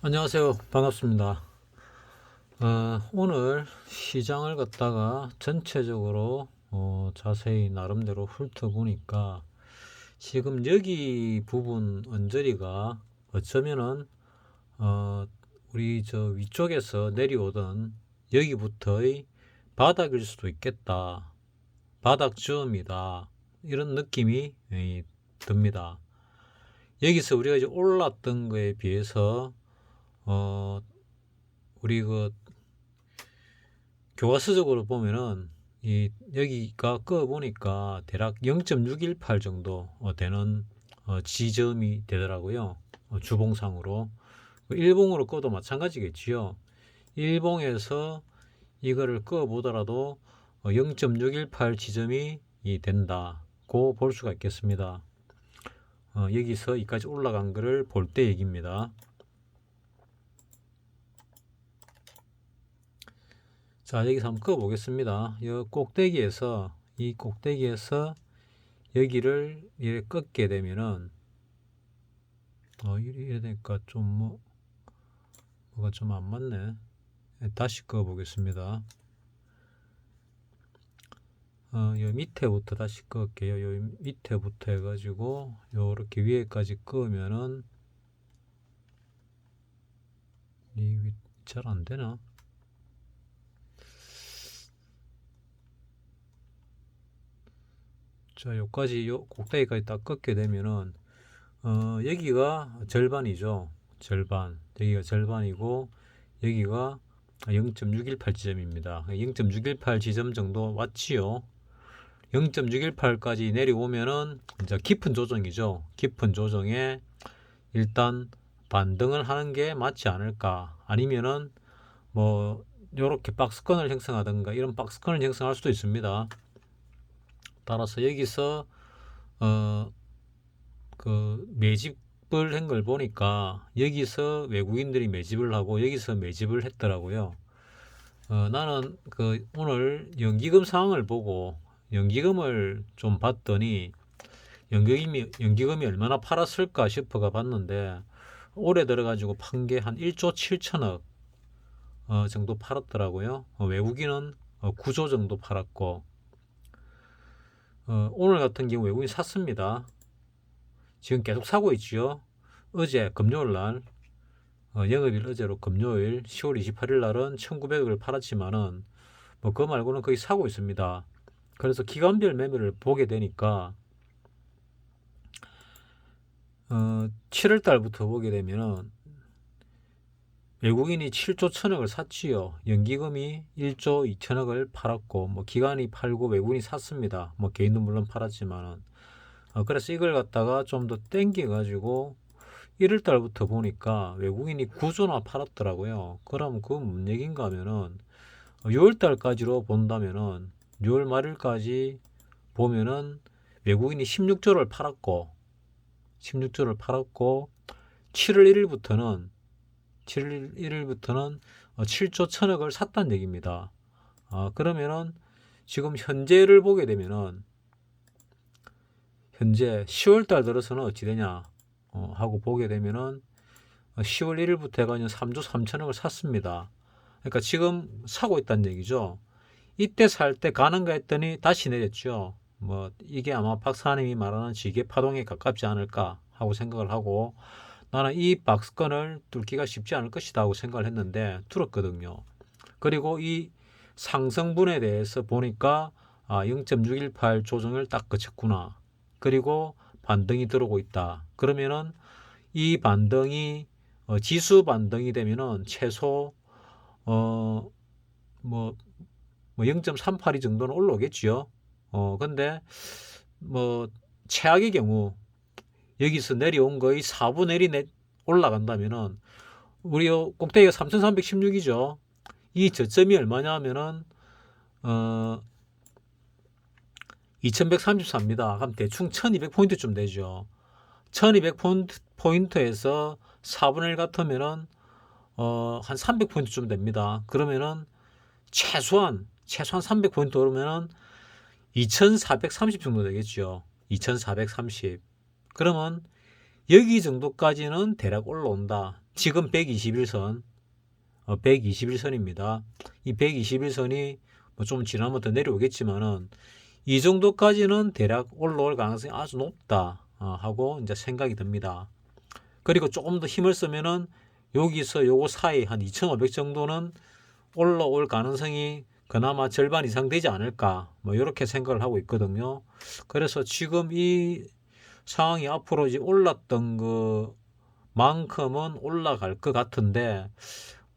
안녕하세요. 반갑습니다. 오늘 시장을 갖다가 전체적으로 자세히 나름대로 훑어보니까 지금 여기 부분 언저리가 어쩌면은 어, 우리 저 위쪽에서 내려오던 여기부터의 바닥일 수도 있겠다. 바닥쯤이다. 이런 느낌이 듭니다. 여기서 우리가 이제 올랐던 거에 비해서 어, 우리 그 교과서적으로 보면은 이 여기가 꺼 보니까 대략 0.618 정도 되는 지점이 되더라고요. 주봉상으로. 일봉으로 꺼도 마찬가지겠지요. 일봉에서 이거를 꺼 보더라도 0.618 지점이 된다고 볼 수가 있겠습니다. 여기서 이까지 올라간 거를 볼 때 얘기입니다. 자, 여기서 한번 그어 보겠습니다. 이 꼭대기에서 여기를 이렇게 꺾게 되면은 이래 되니까 좀 뭐가 좀 안 맞네. 다시 그어 보겠습니다. 요 밑에부터 다시 그을게요. 요 밑에부터 해가지고 요렇게 위에까지 그으면은 이 잘 안 되나? 자, 요까지 요 꼭대기까지 딱 꺾게 되면은 여기가 절반이죠. 절반. 여기가 절반이고 여기가 0.618 지점입니다. 0.618 지점 정도 왔지요. 0.618까지 내려오면은 이제 깊은 조정이죠. 깊은 조정에 일단 반등을 하는 게 맞지 않을까. 아니면은 뭐 요렇게 박스권을 형성하든가 이런 박스권을 형성할 수도 있습니다. 따라서 여기서 어 그 매집을 한 걸 보니까 여기서 외국인들이 매집을 하고 여기서 매집을 했더라고요. 나는 그 오늘 연기금 상황을 보고 연기금을 좀 봤더니 연기금이 얼마나 팔았을까 싶어가 봤는데 올해 들어가지고 판 게 한 1조 7천억 정도 팔았더라고요. 외국인은 9조 정도 팔았고 오늘 같은 경우 외국인 샀습니다. 지금 계속 사고 있지요. 어제 금요일 날 영업일 어제로 금요일 10월 28일 날은 1900억을 팔았지만은 뭐 그거 말고는 거의 사고 있습니다. 그래서 기간별 매매를 보게 되니까 7월 달부터 보게 되면은 외국인이 7조 1000억을 샀지요. 연기금이 1조 2천억을 팔았고 뭐 기관이 팔고 외국인이 샀습니다. 뭐 개인도 물론 팔았지만은 그래서 이걸 갖다가 좀 더 땡겨 가지고 1월 달부터 보니까 외국인이 9조나 팔았더라고요. 그럼 그건 뭔 얘기인가 하면은 6월 달까지로 본다면은 6월 말일까지 보면은 외국인이 16조를 팔았고 7월 1일부터는 7조 1000억을 샀다는 얘기입니다. 그러면은 지금 현재를 보게 되면은 현재 10월 달 들어서는 어찌 되냐 하고 보게 되면은 10월 1일부터 해가지고 3조 3천억을 샀습니다. 그러니까 지금 사고 있다는 얘기죠. 이때 살 때 가는가 했더니 다시 내렸죠. 뭐 이게 아마 박사님이 말하는 지게 파동에 가깝지 않을까 하고 생각을 하고 나는 이 박스권을 뚫기가 쉽지 않을 것이다 하고 생각을 했는데 뚫었거든요. 그리고 이 상승분에 대해서 보니까 0.618 조정을 딱 거쳤구나. 그리고 반등이 들어오고 있다. 그러면은 이 반등이 지수 반등이 되면은 최소 어 뭐 0.382 정도는 올라오겠지요. 근데 뭐 최악의 경우 여기서 내려온 거의 4분의 1이 올라간다면은 우리 꼭대기가 3316이죠. 이 저점이 얼마냐 하면은 2134입니다. 그럼 대충 1200포인트쯤 되죠. 1200포인트에서 4분의 1 같으면은 한 300포인트쯤 됩니다. 그러면은 최소한 300포인트 오르면은 2430 정도 되겠죠. 2430. 그러면 여기 정도까지는 대략 올라온다. 지금 121선, 121선입니다. 이 121선이 뭐 좀 지나면 더 내려오겠지만은 이 정도까지는 대략 올라올 가능성이 아주 높다 하고 이제 생각이 듭니다. 그리고 조금 더 힘을 쓰면은 여기서 요거 사이 한 2,500 정도는 올라올 가능성이 그나마 절반 이상 되지 않을까 뭐 이렇게 생각을 하고 있거든요. 그래서 지금 이 상황이 앞으로 이제 올랐던 그만큼은 올라갈 것 같은데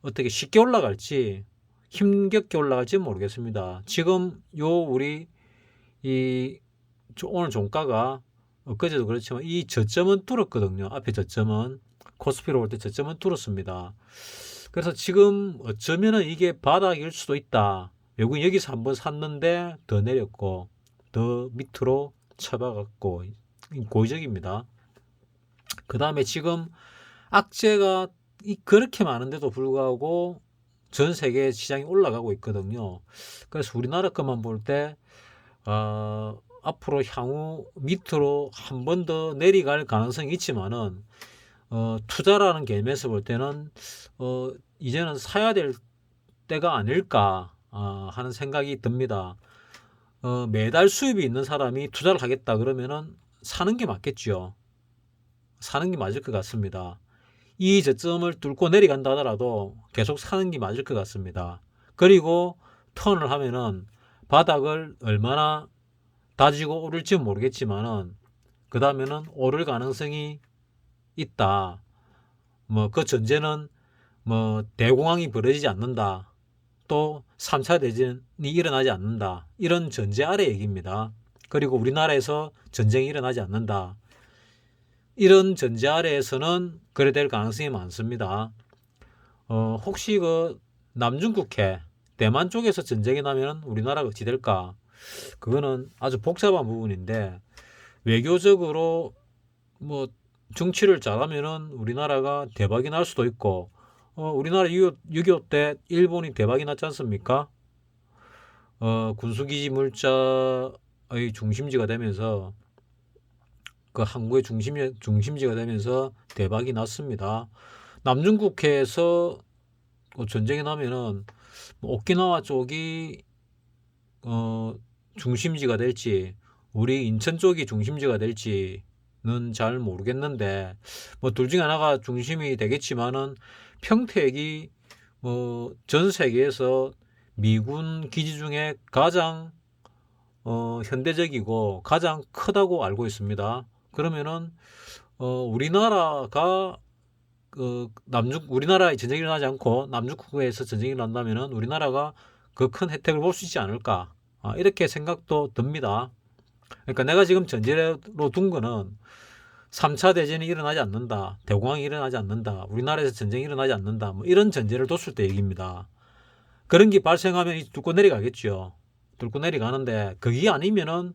어떻게 쉽게 올라갈지 힘겹게 올라갈지 모르겠습니다. 지금 요 우리 이 오늘 종가가 엊그제도 그렇지만 이 저점은 뚫었거든요. 앞에 저점은 코스피로 볼 때 저점은 뚫었습니다. 그래서 지금 어쩌면은 이게 바닥일 수도 있다. 외국인 여기서 한번 샀는데 더 내렸고 더 밑으로 쳐박았고 고의적입니다. 그 다음에 지금 악재가 그렇게 많은데도 불구하고 전 세계 시장이 올라가고 있거든요. 그래서 우리나라 것만 볼 때 앞으로 향후 밑으로 한 번 더 내려갈 가능성이 있지만은 투자라는 개념에서 볼 때는 이제는 사야 될 때가 아닐까 하는 생각이 듭니다. 매달 수입이 있는 사람이 투자를 하겠다 그러면은 사는 게 맞겠죠. 사는 게 맞을 것 같습니다. 이 저점을 뚫고 내려간다 하더라도 계속 사는 게 맞을 것 같습니다. 그리고 턴을 하면은 바닥을 얼마나 다지고 오를지 모르겠지만은 그 다음에는 오를 가능성이 있다. 뭐 그 전제는 뭐 대공황이 벌어지지 않는다. 또 3차 대전이 일어나지 않는다. 이런 전제 아래 얘기입니다. 그리고 우리나라에서 전쟁이 일어나지 않는다. 이런 전제 아래에서는 그래 될 가능성이 많습니다. 혹시 그 남중국해 대만 쪽에서 전쟁이 나면 우리나라가 어찌 될까? 그거는 아주 복잡한 부분인데 외교적으로 뭐 정치를 잘하면은 우리나라가 대박이 날 수도 있고 우리나라 6.25 때 일본이 대박이 났지 않습니까? 군수기지 물자의 중심지가 되면서 그 항구의 중심지가 되면서 대박이 났습니다. 남중국해에서 전쟁이 나면은 오키나와 쪽이 중심지가 될지 우리 인천 쪽이 중심지가 될지는 잘 모르겠는데 뭐 둘 중에 하나가 중심이 되겠지만은 평택이 뭐 전 세계에서 미군 기지 중에 가장 현대적이고 가장 크다고 알고 있습니다. 그러면은 우리나라가 우리나라에 전쟁이 일어나지 않고 남중국해에서 전쟁이 일어난다면은 우리나라가 그 큰 혜택을 볼 수 있지 않을까 이렇게 생각도 듭니다. 그러니까 내가 지금 전제로 둔 거는 3차 대전이 일어나지 않는다. 대공황이 일어나지 않는다. 우리나라에서 전쟁이 일어나지 않는다. 뭐 이런 전제를 뒀을 때 얘기입니다. 그런 게 발생하면 뚫고 내려가겠죠. 뚫고 내려가는데 그게 아니면은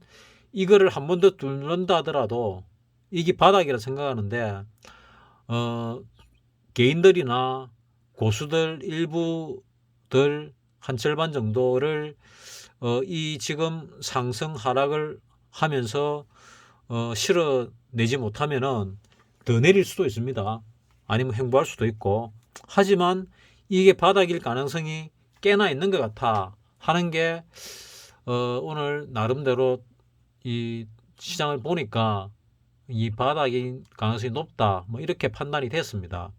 이거를 한 번 더 뚫는다 하더라도 이게 바닥이라 생각하는데 개인들이나 고수들 일부들 한 절반 정도를 이 지금 상승 하락을 하면서 실어내지 못하면은 더 내릴 수도 있습니다. 아니면 횡보할 수도 있고. 하지만 이게 바닥일 가능성이 꽤나 있는 것 같아 하는 게 오늘 나름대로 이 시장을 보니까 이 바닥일 가능성이 높다 뭐 이렇게 판단이 됐습니다.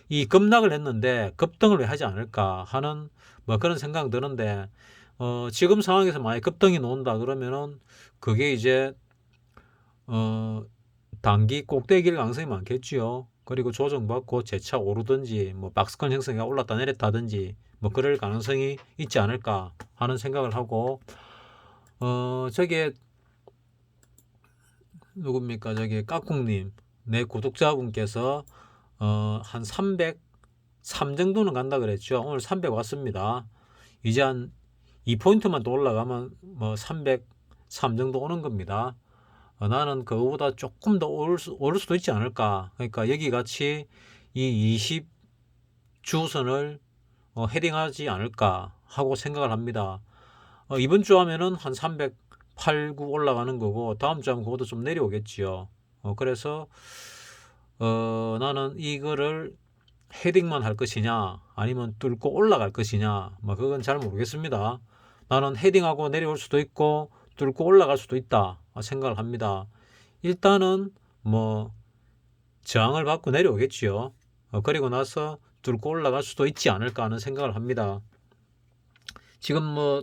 이 급락을 했는데 급등을 왜 하지 않을까 하는 뭐 그런 생각 드는데 지금 상황에서 만약 급등이 나온다 그러면은 그게 이제 단기 꼭대기일 가능성이 많겠지요. 그리고 조정받고 재차 오르든지 뭐 박스권 형성이 올랐다 내렸다든지 뭐 그럴 가능성이 있지 않을까 하는 생각을 하고 저게 누굽니까? 저기 까꿍님 내 구독자분께서 한 303 정도는 간다 그랬죠. 오늘 300 왔습니다. 이제 한 2포인트만 더 올라가면 뭐 303 정도 오는 겁니다. 나는 그거보다 조금 더 오를 수도 있지 않을까. 그러니까 여기 같이 이 20주선을 헤딩하지 않을까 하고 생각을 합니다. 이번 주 하면은 한 308, 9 올라가는 거고 다음 주 하면 그것도 좀 내려오겠지요. 그래서 나는 이거를 헤딩만 할 것이냐 아니면 뚫고 올라갈 것이냐 뭐 그건 잘 모르겠습니다. 나는 헤딩하고 내려올 수도 있고 뚫고 올라갈 수도 있다 생각을 합니다. 일단은 뭐 저항을 받고 내려오겠지요. 그리고 나서 뚫고 올라갈 수도 있지 않을까 하는 생각을 합니다. 지금 뭐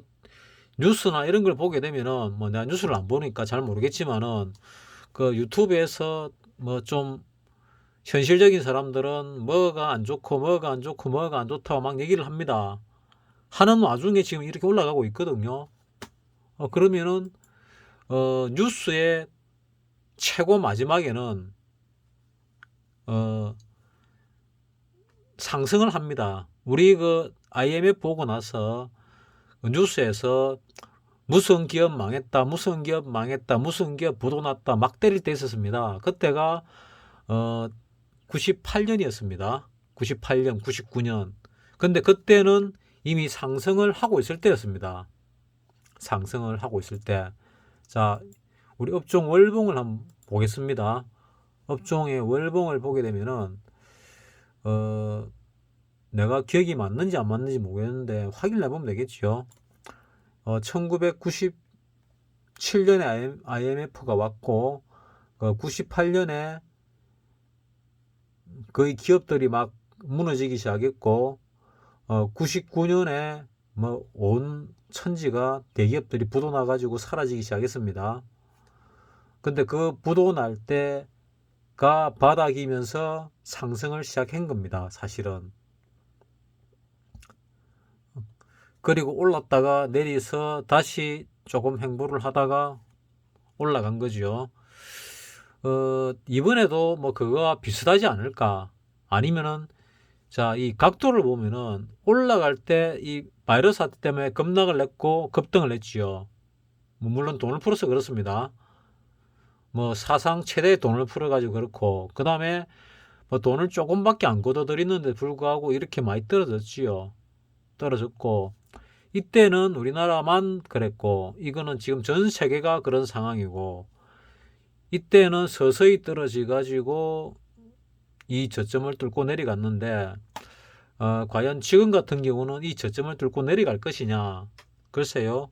뉴스나 이런 걸 보게 되면은 뭐 내가 뉴스를 안 보니까 잘 모르겠지만은 그 유튜브에서 뭐 좀 현실적인 사람들은 뭐가 안 좋고 뭐가 안 좋고 뭐가 안 좋다고 막 얘기를 합니다. 하는 와중에 지금 이렇게 올라가고 있거든요. 그러면은 뉴스의 최고 마지막에는 상승을 합니다. 우리 그 IMF 보고 나서 뉴스에서 무슨 기업 망했다, 무슨 기업 망했다, 무슨 기업 부도 났다 막 때릴 때 있었습니다. 그때가 98년이었습니다. 98년, 99년. 근데 그때는 이미 상승을 하고 있을 때였습니다. 상승을 하고 있을 때. 자, 우리 업종 월봉을 한번 보겠습니다. 업종의 월봉을 보게 되면은 내가 기억이 맞는지 안 맞는지 모르겠는데 확인해 보면 되겠죠. 1997년에 IMF가 왔고 98년에 거의 기업들이 막 무너지기 시작했고 99년에 뭐 온 천지가 대기업들이 부도 나가지고 사라지기 시작했습니다. 근데 그 부도 날 때가 바닥이면서 상승을 시작한 겁니다. 사실은. 그리고 올랐다가 내려서 다시 조금 횡보를 하다가 올라간 거죠. 이번에도 뭐 그거와 비슷하지 않을까? 아니면은 자, 이 각도를 보면은 올라갈 때 이 바이러스 사태 때문에 급락을 냈고 급등을 했지요. 뭐 물론 돈을 풀어서 그렇습니다. 뭐 사상 최대의 돈을 풀어가지고 그렇고 그 다음에 뭐 돈을 조금밖에 안 걷어들이는데 불구하고 이렇게 많이 떨어졌지요. 떨어졌고 이때는 우리나라만 그랬고 이거는 지금 전 세계가 그런 상황이고 이때는 서서히 떨어져 가지고 이 저점을 뚫고 내려갔는데 과연 지금 같은 경우는 이 저점을 뚫고 내려갈 것이냐 글쎄요.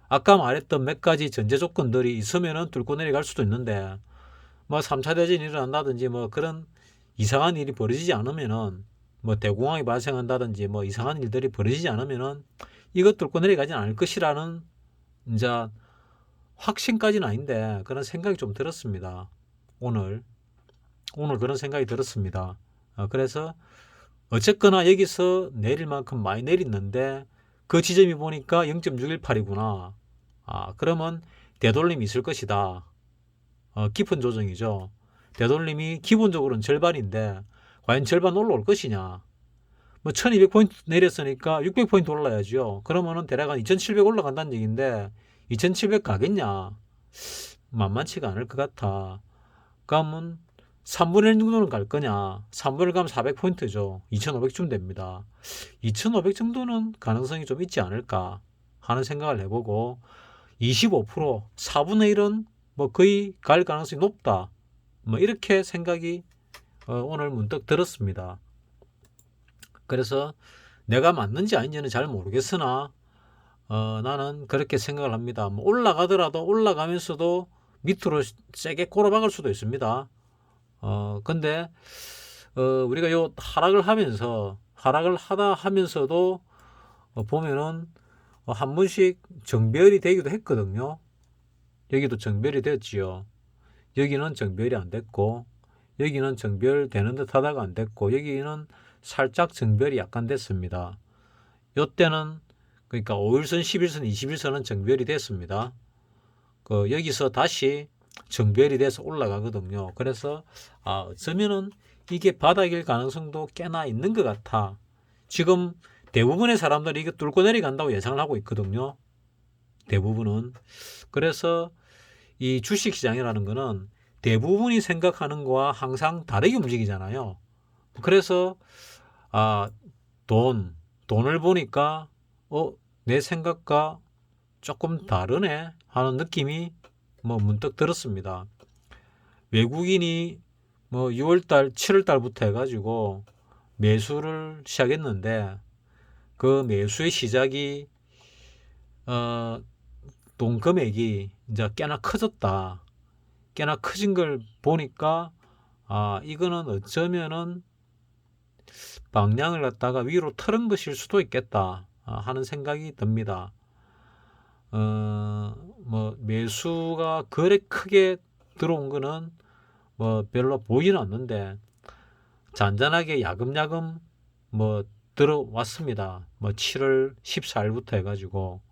아까 말했던 몇 가지 전제 조건들이 있으면은 뚫고 내려갈 수도 있는데 뭐 3차 대전이 일어난다든지 뭐 그런 이상한 일이 벌어지지 않으면은 뭐 대공황이 발생한다든지 뭐 이상한 일들이 벌어지지 않으면은 이것 뚫고 내려가진 않을 것이라는 이제 확신까지는 아닌데 그런 생각이 좀 들었습니다. 오늘 그런 생각이 들었습니다. 그래서 어쨌거나 여기서 내릴 만큼 많이 내렸는데 그 지점이 보니까 0.618이구나. 그러면 되돌림이 있을 것이다. 깊은 조정이죠. 되돌림이 기본적으로는 절반인데 과연 절반 올라올 것이냐. 뭐 1200포인트 내렸으니까 600포인트 올라야죠. 그러면은 대략 한 2700 올라간다는 얘기인데 2700 가겠냐. 만만치가 않을 것 같아. 그러면 3분의 1 정도는 갈 거냐. 3분의 1 가면 400포인트죠. 2500쯤 됩니다. 2500 정도는 가능성이 좀 있지 않을까 하는 생각을 해보고 25% 4분의 1은 뭐 거의 갈 가능성이 높다. 뭐 이렇게 생각이 오늘 문득 들었습니다. 그래서 내가 맞는지 아닌지는 잘 모르겠으나 나는 그렇게 생각을 합니다. 뭐 올라가더라도 올라가면서도 밑으로 세게 꼬라박을 수도 있습니다. 근데 우리가 요 하락을 하다 하면서도 보면은 한 번씩 정별이 되기도 했거든요. 여기도 정별이 됐지요. 여기는 정별이 안 됐고 여기는 정별 되는 듯 하다가 안 됐고 여기는 살짝 정별이 약간 됐습니다. 요때는 그러니까 5일선, 10일선, 20일선은 정별이 됐습니다. 여기서 다시 정별이 돼서 올라가거든요. 그래서 어쩌면은 이게 바닥일 가능성도 꽤나 있는 것 같아. 지금 대부분의 사람들이 이거 뚫고 내려간다고 예상을 하고 있거든요. 대부분은. 그래서 이 주식시장이라는 거는 대부분이 생각하는 거와 항상 다르게 움직이잖아요. 그래서 돈을 보니까 내 생각과 조금 다르네 하는 느낌이 뭐 문득 들었습니다. 외국인이 뭐 6월달, 7월달부터 해가지고 매수를 시작했는데 그 매수의 시작이 돈 금액이 이제 꽤나 커졌다. 꽤나 커진 걸 보니까 이거는 어쩌면은 방향을 갖다가 위로 틀은 것일 수도 있겠다 하는 생각이 듭니다. 뭐 매수가 그래 크게 들어온 거는 뭐 별로 보이는 않는데 잔잔하게 야금야금 뭐 들어왔습니다. 뭐 7월 14일부터 해가지고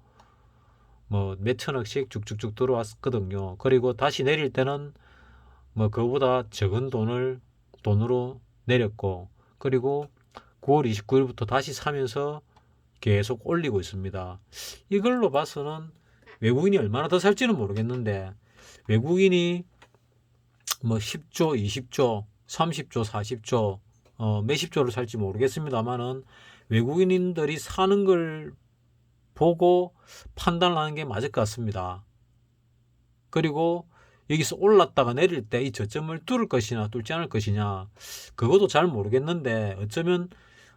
뭐 몇천억씩 쭉쭉쭉 들어왔거든요. 그리고 다시 내릴 때는 뭐 그거보다 적은 돈으로 내렸고, 그리고 9월 29일부터 다시 사면서 계속 올리고 있습니다. 이걸로 봐서는 외국인이 얼마나 더 살지는 모르겠는데, 외국인이 뭐 10조, 20조, 30조, 40조, 몇십 조를 살지 모르겠습니다만은 외국인들이 사는 걸 보고 판단을 하는 게 맞을 것 같습니다. 그리고 여기서 올랐다가 내릴 때 이 저점을 뚫을 것이냐 뚫지 않을 것이냐, 그것도 잘 모르겠는데 어쩌면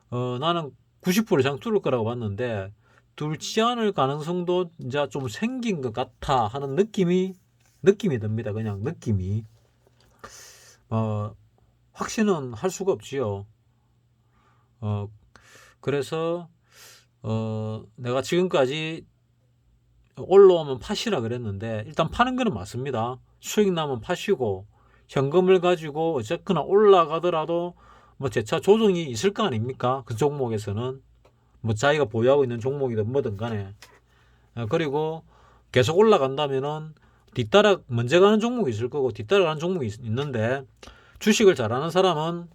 나는 90% 이상 뚫을 거라고 봤는데 뚫지 않을 가능성도 이제 좀 생긴 것 같아 하는 느낌이 듭니다. 그냥 느낌이. 확신은 할 수가 없지요. 그래서 내가 지금까지 올라오면 파시라 그랬는데, 일단 파는 거는 맞습니다. 수익 나면 파시고, 현금을 가지고 어쨌거나 올라가더라도 뭐 재차 조정이 있을 거 아닙니까? 그 종목에서는 뭐 자기가 보유하고 있는 종목이든 뭐든 간에. 그리고 계속 올라간다면은 뒤따라 먼저 가는 종목이 있을 거고 뒤따라가는 종목이 있는데, 주식을 잘하는 사람은,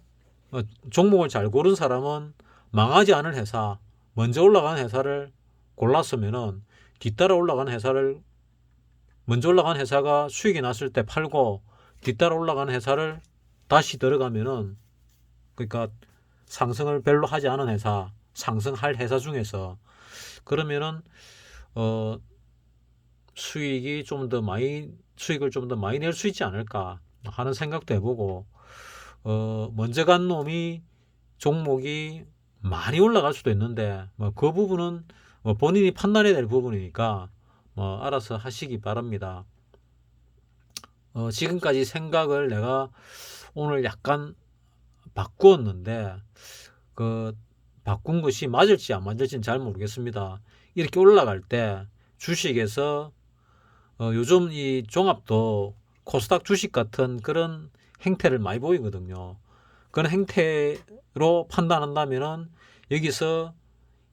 종목을 잘 고른 사람은 망하지 않을 회사, 먼저 올라가는 회사를 골랐으면은 뒤따라 올라가는 회사를, 먼저 올라가는 회사가 수익이 났을 때 팔고 뒤따라 올라가는 회사를 다시 들어가면은, 그러니까 상승을 별로 하지 않은 회사, 상승할 회사 중에서 그러면은 수익을 좀 더 많이 낼 수 있지 않을까 하는 생각도 해보고, 먼저 간 놈이 종목이 많이 올라갈 수도 있는데 뭐 그 부분은 뭐 본인이 판단해야 될 부분이니까 뭐 알아서 하시기 바랍니다. 지금까지 생각을 내가 오늘 약간 바꾸었는데 그 바꾼 것이 맞을지 안 맞을지는 잘 모르겠습니다. 이렇게 올라갈 때 주식에서 요즘 이 종합도 코스닥 주식 같은 그런 행태를 많이 보이거든요. 그런 행태로 판단한다면은 여기서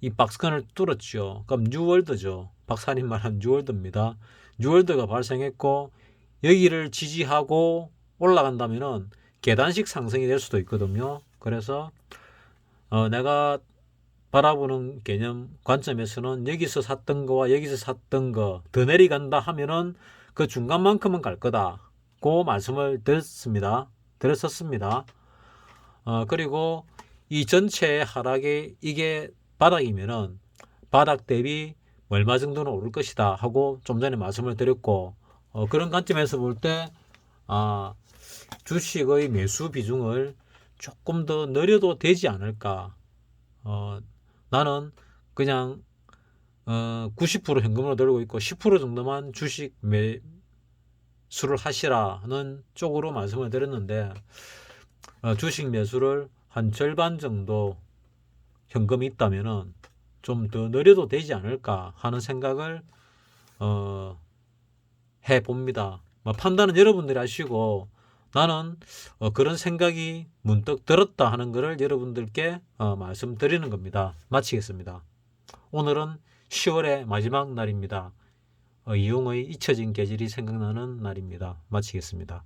이 박스권을 뚫었죠. 그럼 뉴월드죠. 박사님 말한 뉴월드입니다. 뉴월드가 발생했고 여기를 지지하고 올라간다면은 계단식 상승이 될 수도 있거든요. 그래서 내가 바라보는 개념 관점에서는 여기서 샀던 거와 여기서 샀던 거 더 내려간다 하면은 그 중간만큼은 갈 거다. 그 말씀을 드렸었습니다. 그리고 이 전체 하락이 이게 바닥이면은 바닥 대비 얼마 정도는 오를 것이다 하고 좀 전에 말씀을 드렸고, 그런 관점에서 볼 때 주식의 매수 비중을 조금 더 늘려도 되지 않을까. 나는 그냥 90% 현금으로 들고 있고 10% 정도만 주식 매수를 하시라는 쪽으로 말씀을 드렸는데, 주식 매수를 한 절반 정도 현금이 있다면은 좀 더 늘려도 되지 않을까 하는 생각을 해 봅니다. 판단은 여러분들이 하시고, 나는 그런 생각이 문득 들었다 하는 것을 여러분들께 말씀드리는 겁니다. 마치겠습니다. 오늘은 10월의 마지막 날입니다. 이용의 잊혀진 계절이 생각나는 날입니다. 마치겠습니다.